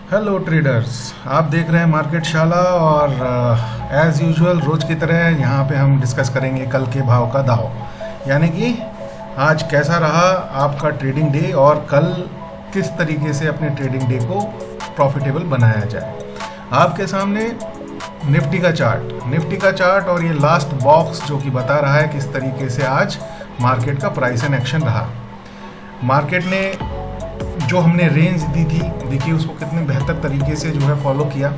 Hello traders, आप देख रहे हैं मार्केट शाला और एज़ यूजुअल रोज़ की तरह यहाँ पे हम डिस्कस करेंगे कल के भाव का दाव, यानी कि आज कैसा रहा आपका ट्रेडिंग डे और कल किस तरीके से अपने ट्रेडिंग डे को प्रॉफिटेबल बनाया जाए। आपके सामने निफ्टी का चार्ट और ये लास्ट बॉक्स जो कि बता रहा है किस तरीके से आज मार्केट का प्राइस एंड एक्शन रहा। मार्केट ने जो हमने रेंज दी थी, देखिए उसको कितने बेहतर तरीके से जो है फॉलो किया,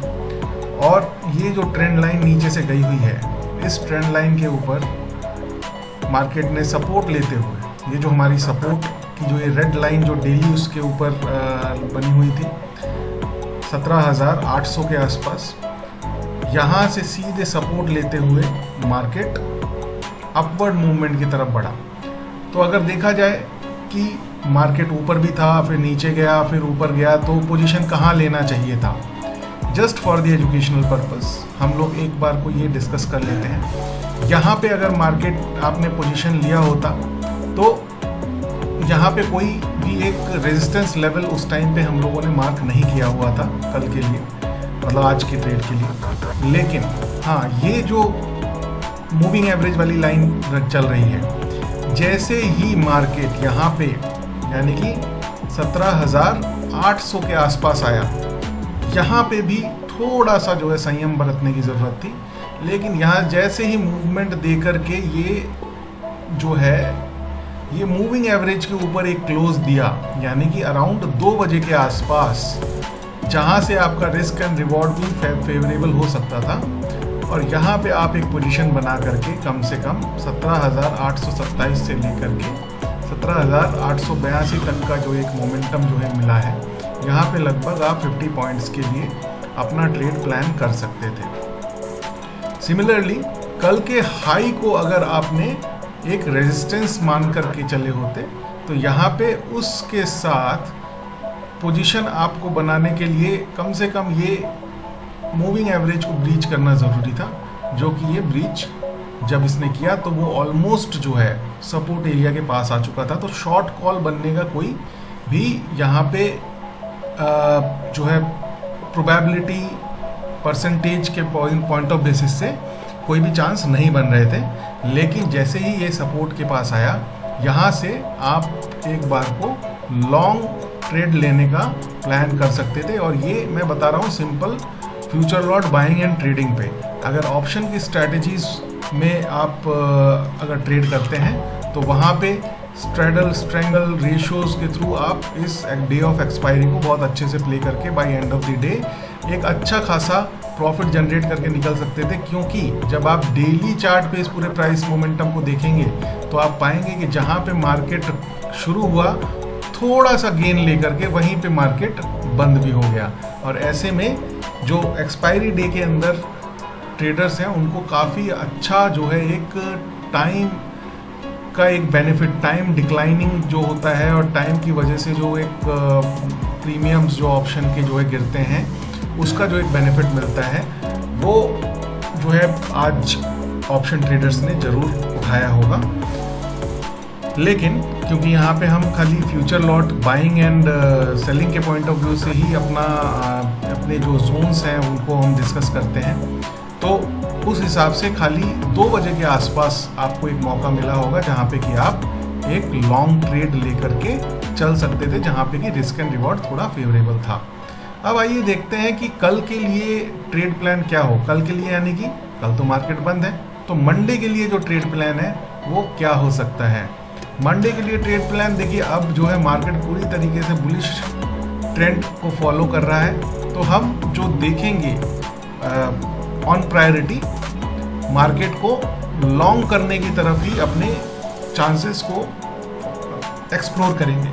और ये जो ट्रेंड लाइन नीचे से गई हुई है, इस ट्रेंड लाइन के ऊपर मार्केट ने सपोर्ट लेते हुए, ये जो हमारी सपोर्ट की जो ये रेड लाइन जो डेली उसके ऊपर बनी हुई थी 17,800 के आसपास, यहाँ से सीधे सपोर्ट लेते हुए मार्केट अपवर्ड मूवमेंट की तरफ बढ़ा। तो अगर देखा जाए कि मार्केट ऊपर भी था, फिर नीचे गया, फिर ऊपर गया, तो पोजीशन कहाँ लेना चाहिए था। Just for the educational purpose हम लोग एक बार को ये डिस्कस कर लेते हैं। यहाँ पे अगर मार्केट आपने पोजीशन लिया होता तो यहाँ पे कोई भी एक रेजिस्टेंस लेवल उस टाइम पे हम लोगों ने मार्क नहीं किया हुआ था कल के लिए, मतलब आज के ट्रेड के लिए। लेकिन हाँ, ये जो मूविंग एवरेज वाली लाइन चल रही है, जैसे ही मार्केट यहाँ पे यानी कि 17,800 के आसपास आया, यहाँ पे भी थोड़ा सा जो है संयम बरतने की ज़रूरत थी। लेकिन यहाँ जैसे ही मूवमेंट दे करके ये जो है ये मूविंग एवरेज के ऊपर एक क्लोज दिया, यानी कि अराउंड 2 बजे के आसपास, जहाँ से आपका रिस्क एंड रिवॉर्ड भी फेवरेबल हो सकता था। और यहाँ पे आप एक पोजीशन बना करके कम से कम 17,827 से लेकर के 17,882 तक का जो एक मोमेंटम जो है मिला है, यहाँ पे लगभग आप 50 पॉइंट्स के लिए अपना ट्रेड प्लान कर सकते थे। सिमिलरली कल के हाई को अगर आपने एक रेजिस्टेंस मान करके चले होते तो यहाँ पे उसके साथ पोजीशन आपको बनाने के लिए कम से कम ये मूविंग एवरेज को ब्रीच करना ज़रूरी था, जो कि ये ब्रीच जब इसने किया तो वो ऑलमोस्ट जो है सपोर्ट एरिया के पास आ चुका था। तो शॉर्ट कॉल बनने का कोई भी यहाँ पे जो है प्रोबेबिलिटी परसेंटेज के पॉइंट ऑफ बेसिस से कोई भी चांस नहीं बन रहे थे। लेकिन जैसे ही ये सपोर्ट के पास आया, यहाँ से आप एक बार को लॉन्ग ट्रेड लेने का प्लान कर सकते थे। और ये मैं बता रहा हूँ simple future lot buying and trading पे। अगर ऑप्शन की स्ट्रैटेजीज में आप अगर ट्रेड करते हैं तो वहाँ पे स्ट्रैडल स्ट्रैंगल रेशियोज के थ्रू आप इस डे ऑफ एक्सपायरी को बहुत अच्छे से प्ले करके by end of the day एक अच्छा खासा प्रॉफिट जनरेट करके निकल सकते थे। क्योंकि जब आप डेली चार्ट पे इस पूरे प्राइस मोमेंटम को देखेंगे तो आप पाएंगे कि जहाँ पे मार्केट शुरू हुआ, थोड़ा सा गेन लेकर के वहीं पे मार्केट बंद भी हो गया। और ऐसे में जो एक्सपायरी डे के अंदर ट्रेडर्स हैं उनको काफ़ी अच्छा जो है एक टाइम का एक बेनिफिट, टाइम डिक्लाइनिंग जो होता है और टाइम की वजह से जो एक प्रीमियम्स जो ऑप्शन के जो है गिरते हैं, उसका जो एक बेनिफिट मिलता है, वो जो है आज ऑप्शन ट्रेडर्स ने ज़रूर उठाया होगा। लेकिन क्योंकि यहाँ पे हम खाली future lot buying and selling के पॉइंट ऑफ व्यू से ही अपने जो जोन्स हैं उनको हम डिस्कस करते हैं, तो उस हिसाब से खाली 2 बजे के आसपास आपको एक मौका मिला होगा जहाँ पे कि आप एक लॉन्ग ट्रेड लेकर के चल सकते थे, जहाँ पे कि रिस्क एंड रिवॉर्ड थोड़ा फेवरेबल था। अब आइए देखते हैं कि कल के लिए ट्रेड प्लान क्या हो। कल के लिए यानी कि कल तो मार्केट बंद है, तो मंडे के लिए जो ट्रेड प्लान है वो क्या हो सकता है। मंडे के लिए ट्रेड प्लान देखिए, अब जो है मार्केट पूरी तरीके से बुलिश ट्रेंड को फॉलो कर रहा है, तो हम जो देखेंगे ऑन प्रायोरिटी मार्केट को लॉन्ग करने की तरफ ही अपने चांसेस को एक्सप्लोर करेंगे।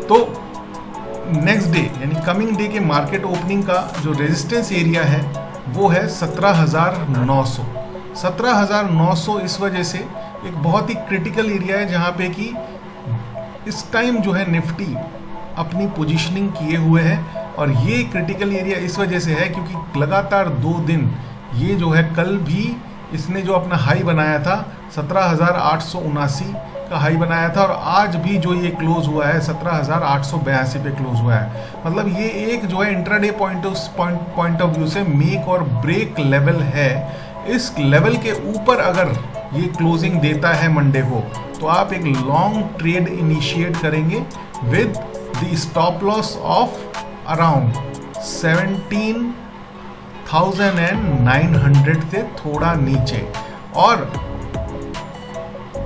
तो नेक्स्ट डे यानी कमिंग डे के मार्केट ओपनिंग का जो रेजिस्टेंस एरिया है वो है 17,900। 17,900 इस वजह से एक बहुत ही क्रिटिकल एरिया है, जहाँ पे कि इस टाइम जो है निफ्टी अपनी पोजीशनिंग किए हुए है। और ये क्रिटिकल एरिया इस वजह से है क्योंकि लगातार 2 दिन ये जो है, कल भी इसने जो अपना हाई बनाया था 17,879 का हाई बनाया था और आज भी जो ये क्लोज हुआ है 17,882 पे क्लोज हुआ है। मतलब ये एक जो है इंट्राडे पॉइंट ऑफ व्यू से मेक और ब्रेक लेवल है। इस लेवल के ऊपर अगर ये क्लोजिंग देता है मंडे को, तो आप एक लॉन्ग ट्रेड इनिशिएट करेंगे with the stop loss of around 17,900 से थोड़ा नीचे। और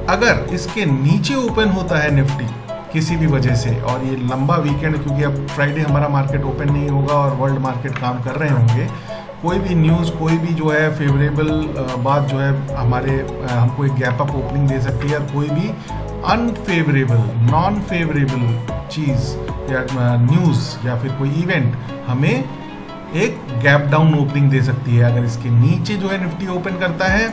अगर इसके नीचे ओपन होता है निफ्टी किसी भी वजह से, और ये लंबा वीकेंड, क्योंकि अब फ्राइडे हमारा मार्केट ओपन नहीं होगा और वर्ल्ड मार्केट काम कर रहे होंगे, कोई भी न्यूज़, कोई भी जो है फेवरेबल बात जो है हमको एक गैप अप ओपनिंग दे सकती है, और कोई भी अनफेवरेबल, नॉन फेवरेबल चीज़ या न्यूज़ या फिर कोई इवेंट हमें एक गैप डाउन ओपनिंग दे सकती है। अगर इसके नीचे जो है निफ्टी ओपन करता है,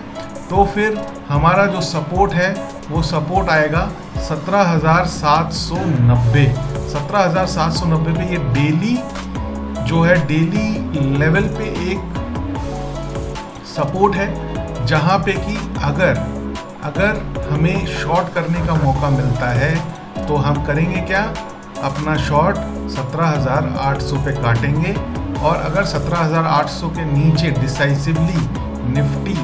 तो फिर हमारा जो सपोर्ट है वो सपोर्ट आएगा 17,790। 17,790 पे ये डेली जो है, डेली लेवल पे एक सपोर्ट है, जहाँ पे कि अगर हमें शॉर्ट करने का मौका मिलता है तो हम करेंगे क्या, अपना शॉर्ट 17,800 पे काटेंगे। और अगर 17,800 के नीचे डिसाइसिवली निफ्टी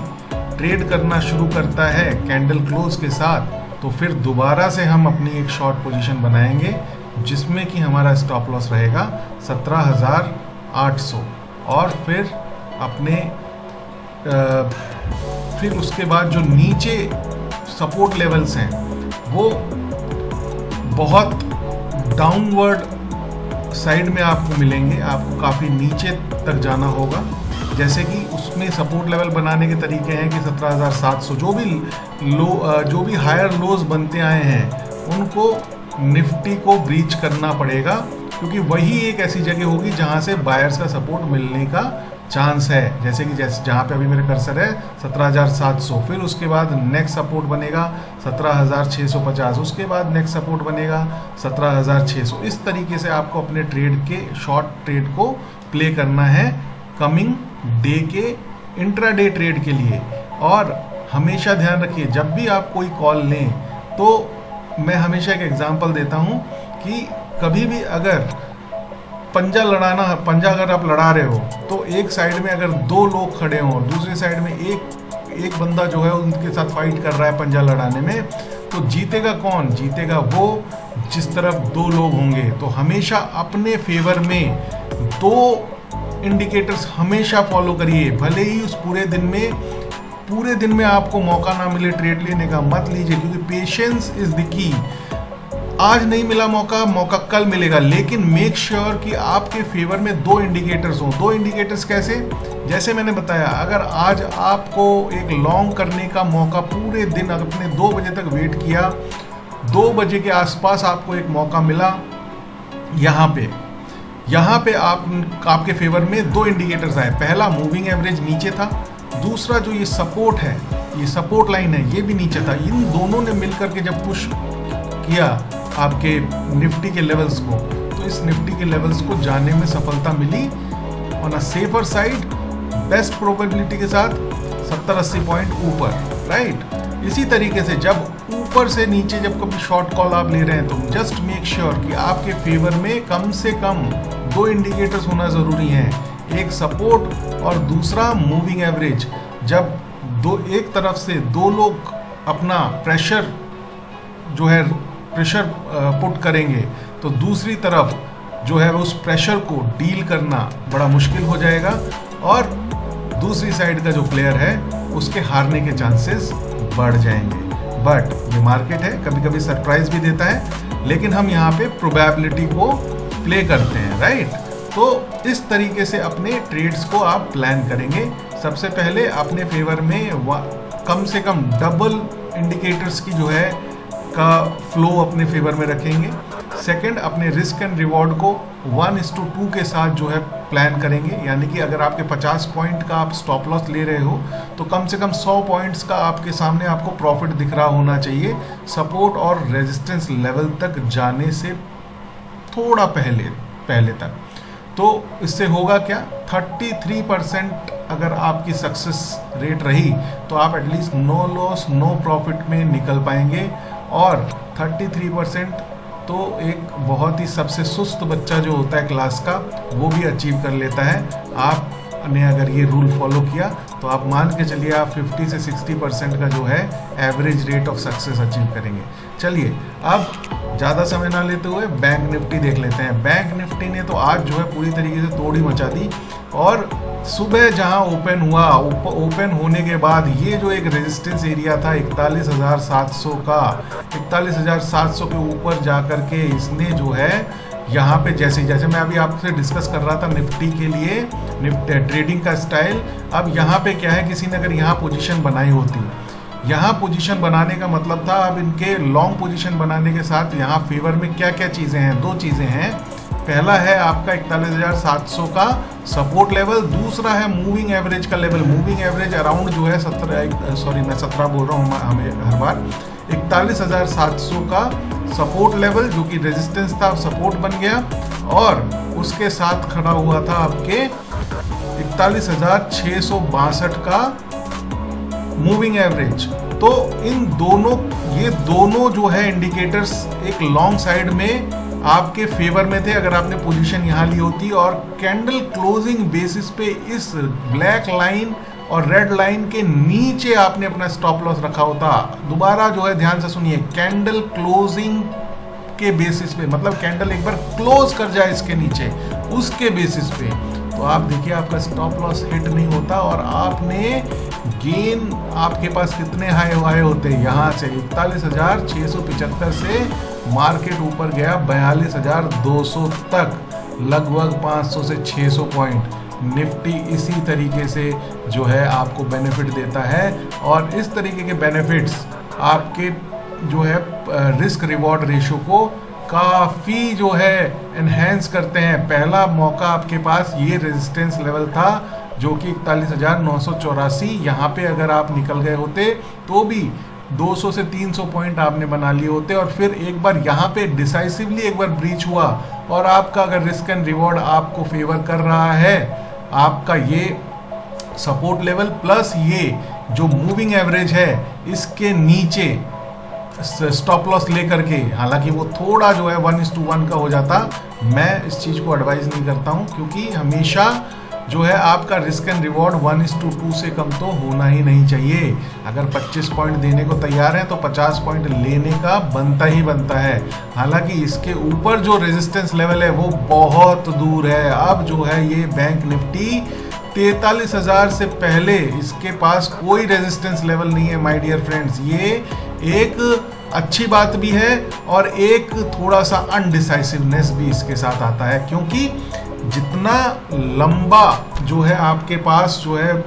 ट्रेड करना शुरू करता है कैंडल क्लोज के साथ, तो फिर दोबारा से हम अपनी एक शॉर्ट पोजीशन बनाएंगे, जिसमें कि हमारा स्टॉप लॉस रहेगा 17,800। और फिर फिर उसके बाद जो नीचे सपोर्ट लेवल्स हैं वो बहुत डाउनवर्ड साइड में आपको मिलेंगे, आपको काफ़ी नीचे तक जाना होगा। जैसे कि उसमें सपोर्ट लेवल बनाने के तरीके हैं कि 17,700 जो भी हायर लोज बनते आए हैं उनको निफ्टी को ब्रीच करना पड़ेगा, क्योंकि वही एक ऐसी जगह होगी जहां से बायर्स का सपोर्ट मिलने का चांस है। जैसे जहां पे अभी मेरे कर्सर है 17,700, फिर उसके बाद नेक्स्ट सपोर्ट बनेगा 17,650, उसके बाद नेक्स्ट सपोर्ट बनेगा 17,600। इस तरीके से आपको अपने ट्रेड के शॉर्ट ट्रेड को प्ले करना है कमिंग डे के इंट्राडे ट्रेड के लिए। और हमेशा ध्यान रखिए, जब भी आप कोई कॉल लें तो मैं हमेशा एक एग्जांपल देता हूं कि कभी भी अगर पंजा अगर आप लड़ा रहे हो, तो एक साइड में अगर दो लोग खड़े हों, दूसरी साइड में एक बंदा जो है उनके साथ फाइट कर रहा है पंजा लड़ाने में, तो जीतेगा कौन? जीतेगा वो जिस तरफ दो लोग होंगे। तो हमेशा अपने फेवर में दो इंडिकेटर्स हमेशा फॉलो करिए, भले ही उस पूरे दिन में आपको मौका ना मिले ट्रेड लेने का, मत लीजिए, क्योंकि पेशेंस इज द की। आज नहीं मिला मौका कल मिलेगा, लेकिन मेक श्योर कि आपके फेवर में दो इंडिकेटर्स हों। दो इंडिकेटर्स कैसे? जैसे मैंने बताया, अगर आज आपको एक लॉन्ग करने का मौका, पूरे दिन आपने 2 बजे तक वेट किया, 2 बजे के आसपास आपको एक मौका मिला, यहाँ पे आपके फेवर में दो इंडिकेटर्स आए। पहला मूविंग एवरेज नीचे था, दूसरा जो ये सपोर्ट है, ये सपोर्ट लाइन है, ये भी नीचे था। इन दोनों ने मिलकर के जब पुश किया आपके निफ्टी के लेवल्स को, तो इस निफ्टी के लेवल्स को जाने में सफलता मिली on a safer side, best probability के साथ 70-80 पॉइंट ऊपर, राइट। इसी तरीके से जब ऊपर से नीचे जब कभी शॉर्ट कॉल आप ले रहे हैं, तो जस्ट मेक श्योर कि आपके फेवर में कम से कम दो इंडिकेटर्स होना ज़रूरी हैं, एक सपोर्ट और दूसरा मूविंग एवरेज। जब एक तरफ से दो लोग अपना प्रेशर पुट करेंगे, तो दूसरी तरफ जो है उस प्रेशर को डील करना बड़ा मुश्किल हो जाएगा, और दूसरी साइड का जो प्लेयर है उसके हारने के चांसेस बढ़ जाएंगे। बट ये मार्केट है, कभी कभी सरप्राइज भी देता है, लेकिन हम यहाँ पे प्रोबेबिलिटी को प्ले करते हैं, राइट। तो इस तरीके से अपने ट्रेड्स को आप प्लान करेंगे। सबसे पहले अपने फेवर में कम से कम डबल इंडिकेटर्स की जो है का फ्लो अपने फेवर में रखेंगे। सेकंड, अपने रिस्क एंड रिवॉर्ड को 1:2 के साथ जो है प्लान करेंगे, यानी कि अगर आपके 50 पॉइंट का आप स्टॉप लॉस ले रहे हो, तो कम से कम 100 पॉइंट्स का आपके सामने आपको प्रॉफिट दिख रहा होना चाहिए, सपोर्ट और रेजिस्टेंस लेवल तक जाने से थोड़ा पहले तक। तो इससे होगा क्या, 33% अगर आपकी सक्सेस रेट रही, तो आप at least no loss no profit में निकल पाएंगे। और 33% तो एक बहुत ही सबसे सुस्त बच्चा जो होता है क्लास का वो भी अचीव कर लेता है। आपने अगर ये रूल फॉलो किया तो आप मान के चलिए आप 50 से 60% का जो है average rate of success achieve करेंगे। चलिए अब ज़्यादा समय ना लेते हुए बैंक निफ्टी देख लेते हैं। बैंक निफ्टी ने तो आज जो है पूरी तरीके से तोड़ ही मचा दी और सुबह जहां ओपन हुआ, ओपन होने के बाद ये जो एक रेजिस्टेंस एरिया था 41,700 का, 41,700 के ऊपर जाकर के इसने जो है यहाँ पे जैसे मैं अभी आपसे डिस्कस कर रहा था निफ्टी के लिए, निफ्टी ट्रेडिंग का स्टाइल। अब यहाँ पे क्या है, किसी ने अगर यहाँ पोजीशन बनाई होती, यहाँ पोजीशन बनाने का मतलब था अब इनके लॉन्ग पोजीशन बनाने के साथ यहाँ फेवर में क्या क्या चीज़ें हैं, दो चीज़ें हैं। पहला है आपका 41,700 का सपोर्ट लेवल, दूसरा है मूविंग एवरेज का लेवल। मूविंग एवरेज अराउंड जो है 17 बोल रहा हूँ हमें हर बार, 41,700 का सपोर्ट लेवल जो कि रेजिस्टेंस था सपोर्ट बन गया और उसके साथ खड़ा हुआ था आपके 41,662 का मूविंग एवरेज। तो इन दोनों, ये दोनों जो है इंडिकेटर्स एक लॉन्ग साइड में आपके फेवर में थे अगर आपने पोजीशन यहाँ ली होती और कैंडल क्लोजिंग बेसिस पे इस ब्लैक लाइन और रेड लाइन के नीचे आपने अपना स्टॉप लॉस रखा होता। दोबारा जो है ध्यान से सुनिए, कैंडल क्लोजिंग के बेसिस पे, मतलब कैंडल एक बार क्लोज कर जाए इसके नीचे, उसके बेसिस पे तो आप देखिए आपका स्टॉप लॉस हिट नहीं होता और आपने गेन आपके पास कितने हाई आए होते हैं, यहाँ से 41,675 से मार्केट ऊपर गया 42,200 तक, लगभग 500 से 600 पॉइंट। निफ्टी इसी तरीके से जो है आपको बेनिफिट देता है और इस तरीके के बेनिफिट्स आपके जो है रिस्क रिवॉर्ड रेशियो को काफ़ी जो है एनहेंस करते हैं। पहला मौका आपके पास ये रेजिस्टेंस लेवल था जो कि 41,984, यहाँ पे अगर आप निकल गए होते तो भी 200 से 300 पॉइंट आपने बना लिए होते और फिर एक बार यहाँ पे डिसाइसिवली एक बार ब्रीच हुआ और आपका अगर रिस्क एंड रिवॉर्ड आपको फेवर कर रहा है, आपका ये सपोर्ट लेवल प्लस ये जो मूविंग एवरेज है इसके नीचे स्टॉप लॉस लेकर के, हालांकि वो थोड़ा जो है 1:1 का हो जाता, मैं इस चीज़ को एडवाइज नहीं करता हूँ क्योंकि हमेशा जो है आपका रिस्क एंड रिवॉर्ड 1:2 से कम तो होना ही नहीं चाहिए। अगर 25 पॉइंट देने को तैयार है तो 50 पॉइंट लेने का बनता ही बनता है। हालांकि इसके ऊपर जो रेजिस्टेंस लेवल है वो बहुत दूर है। अब जो है ये बैंक निफ्टी 43,000 से पहले इसके पास कोई रेजिस्टेंस लेवल नहीं है माय डियर फ्रेंड्स। ये एक अच्छी बात भी है और एक थोड़ा सा अनडिसाइसिवनेस भी इसके साथ आता है क्योंकि जितना लंबा जो है आपके पास जो है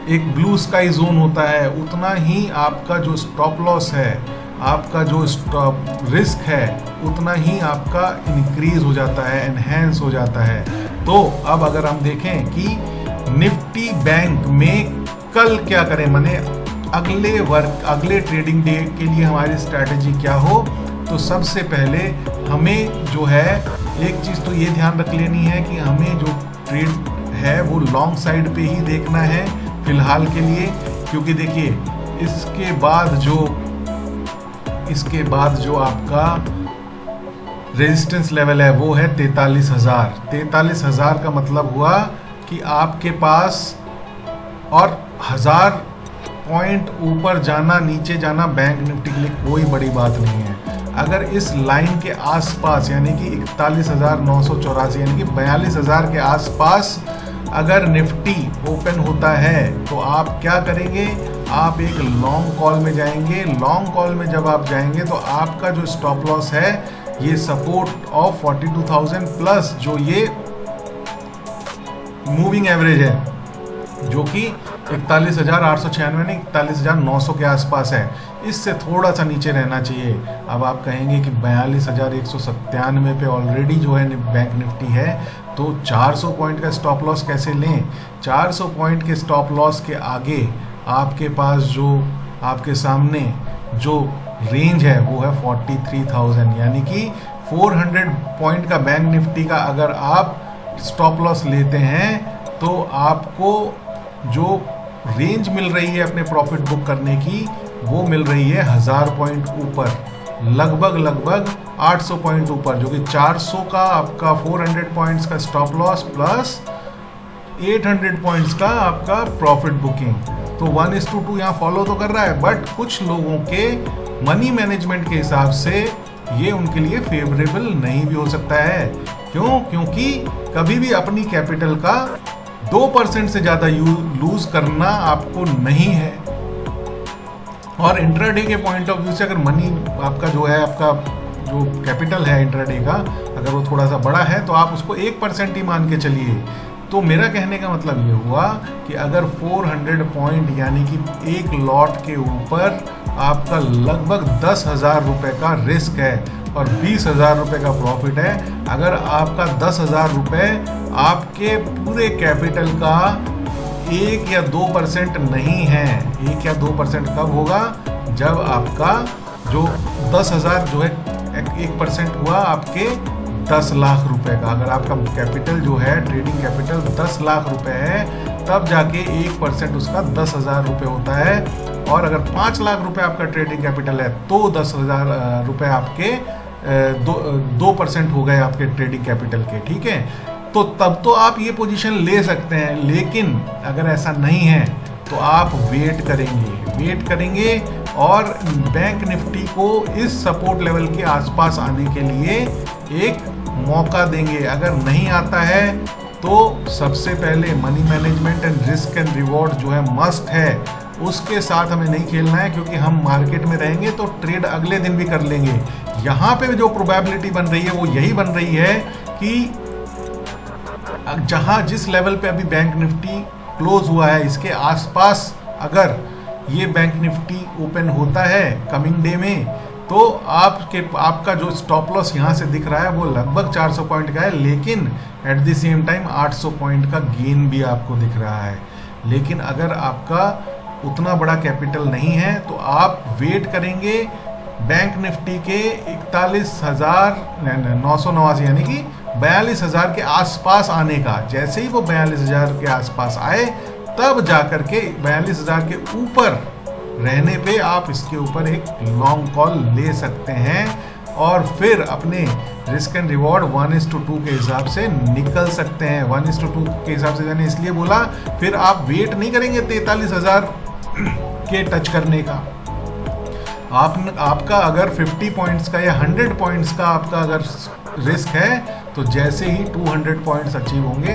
एक ब्लू स्काई जोन होता है उतना ही आपका जो स्टॉप लॉस है, आपका जो स्टॉप रिस्क है उतना ही आपका इंक्रीज हो जाता है, एनहेंस हो जाता है। तो अब अगर हम देखें कि निफ्टी बैंक में कल क्या करें, माने अगले ट्रेडिंग डे के लिए हमारी स्ट्रैटेजी क्या हो, तो सबसे पहले हमें जो है एक चीज़ तो ये ध्यान रख लेनी है कि हमें जो ट्रेड है वो लॉन्ग साइड पे ही देखना है फिलहाल के लिए, क्योंकि देखिए इसके बाद जो आपका रेजिस्टेंस लेवल है वो है 43,000। 43,000 का मतलब हुआ कि आपके पास और 1000 पॉइंट ऊपर जाना नीचे जाना बैंक निफ्टी के लिए कोई बड़ी बात नहीं है। अगर इस लाइन के आसपास यानी कि 41,984 यानी कि 42,000 के आसपास अगर निफ्टी ओपन होता है तो आप क्या करेंगे, आप एक लॉन्ग कॉल में जाएंगे। लॉन्ग कॉल में जब आप जाएंगे तो आपका जो स्टॉप लॉस है ये सपोर्ट ऑफ 42,000 प्लस जो ये मूविंग एवरेज है जो कि 41,896 नहीं 41,900 के आसपास है, इससे थोड़ा सा नीचे रहना चाहिए। अब आप कहेंगे कि 42,197 पे ऑलरेडी जो है बैंक निफ्टी है तो 400 पॉइंट का स्टॉप लॉस कैसे लें। 400 पॉइंट के स्टॉप लॉस के आगे आपके पास जो आपके सामने जो रेंज है वो है 43,000 यानी कि 400 पॉइंट का बैंक निफ्टी का अगर आप स्टॉप लॉस लेते हैं तो आपको जो रेंज मिल रही है अपने प्रॉफिट बुक करने की वो मिल रही है 1000 पॉइंट ऊपर। लगभग 800 पॉइंट ऊपर, जो कि 400 का आपका 400 पॉइंट्स का स्टॉप लॉस प्लस 800 पॉइंट्स का आपका प्रॉफिट बुकिंग। तो 1:2 यहाँ फॉलो तो कर रहा है, बट कुछ लोगों के मनी मैनेजमेंट के हिसाब से ये उनके लिए फेवरेबल नहीं भी हो सकता है। क्यों? क्योंकि कभी भी अपनी कैपिटल का 2% से ज़्यादा लूज करना आपको नहीं है। और इंट्राडे के पॉइंट ऑफ व्यू से अगर मनी आपका जो है, आपका जो कैपिटल है इंट्राडे का, अगर वो थोड़ा सा बड़ा है तो आप उसको 1% ही मान के चलिए। तो मेरा कहने का मतलब ये हुआ कि अगर 400 पॉइंट यानी कि एक लॉट के ऊपर आपका लगभग 10,000 रुपये का रिस्क है और 20,000 रुपये का प्रॉफिट है, अगर आपका 10,000 रुपये आपके पूरे कैपिटल का 1 या 2% नहीं है। 1 या 2% कब होगा? जब आपका जो 10,000 जो है 1% हुआ आपके 10 लाख रुपए का। अगर आपका कैपिटल जो है, ट्रेडिंग कैपिटल 10 लाख रुपए है, तब जाके 1% उसका 10,000 रुपये होता है। और अगर 5 लाख रुपए आपका ट्रेडिंग कैपिटल है तो 10,000 रुपये आपके 2% हो गए आपके ट्रेडिंग कैपिटल के। ठीक है, तो तब तो आप ये पोजीशन ले सकते हैं। लेकिन अगर ऐसा नहीं है तो आप वेट करेंगे और बैंक निफ्टी को इस सपोर्ट लेवल के आसपास आने के लिए एक मौका देंगे। अगर नहीं आता है तो सबसे पहले money management and risk and reward जो है मस्ट है, उसके साथ हमें नहीं खेलना है, क्योंकि हम मार्केट में रहेंगे तो ट्रेड अगले दिन भी कर लेंगे। यहाँ पे जो प्रोबेबिलिटी बन रही है वो यही बन रही है कि जिस लेवल पे अभी बैंक निफ्टी क्लोज हुआ है, इसके आसपास अगर ये बैंक निफ्टी ओपन होता है कमिंग डे में, तो आपका जो स्टॉप लॉस यहाँ से दिख रहा है वो लगभग 400 पॉइंट का है, लेकिन at the same time 800 point का गेन भी आपको दिख रहा है। लेकिन अगर आपका उतना बड़ा कैपिटल नहीं है तो आप वेट करेंगे बैंक निफ्टी के 41,989 यानी कि 42,000 के आसपास आने का। जैसे ही वो 42,000 के आसपास आए तब जाकर के 42,000 के ऊपर रहने पे आप इसके ऊपर एक लॉन्ग कॉल ले सकते हैं और फिर अपने रिस्क एंड रिवॉर्ड 1:2 के हिसाब से निकल सकते हैं। 1:2 के हिसाब से मैंने इसलिए बोला, फिर आप वेट नहीं करेंगे 43,000 के टच करने का। आपका अगर 50 पॉइंट्स का या 100 पॉइंट्स का आपका अगर रिस्क है, तो जैसे ही 200 पॉइंट्स अचीव होंगे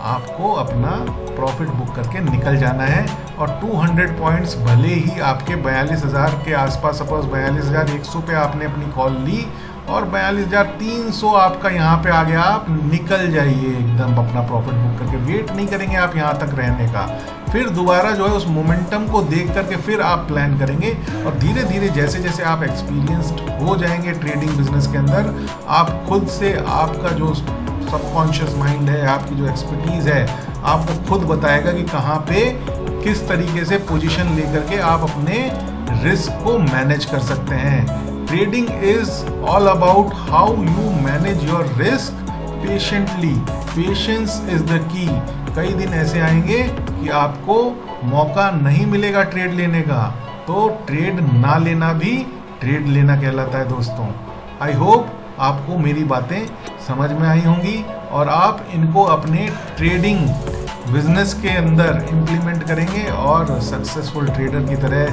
आपको अपना प्रॉफिट बुक करके निकल जाना है। और 200 पॉइंट्स भले ही आपके 42,000 के आसपास, सपोज 42,100 पे आपने अपनी कॉल ली और 42,300 आपका यहाँ पे आ गया, आप निकल जाइए एकदम अपना प्रॉफिट बुक करके। वेट नहीं करेंगे आप यहाँ तक रहने का, फिर दोबारा जो है उस मोमेंटम को देख करके फिर आप प्लान करेंगे। और धीरे धीरे जैसे जैसे आप एक्सपीरियंस्ड हो जाएंगे ट्रेडिंग बिजनेस के अंदर, आप खुद से, आपका जो सबकॉन्शियस माइंड है, आपकी जो एक्सपर्टीज़ है, आपको खुद बताएगा कि कहाँ पे किस तरीके से पोजीशन लेकर के आप अपने रिस्क को मैनेज कर सकते हैं। Trading is all about how you manage your risk patiently. Patience is the key. कई दिन ऐसे आएंगे कि आपको मौका नहीं मिलेगा ट्रेड लेने का, तो ट्रेड ना लेना भी ट्रेड लेना कहलाता है दोस्तों। आई होप आपको मेरी बातें समझ में आई होंगी और आप इनको अपने ट्रेडिंग बिजनेस के अंदर इम्प्लीमेंट करेंगे और सक्सेसफुल ट्रेडर की तरह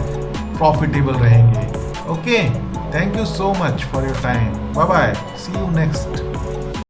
प्रॉफिटेबल रहेंगे। Okay, thank you so much for your time. Bye bye, see you next.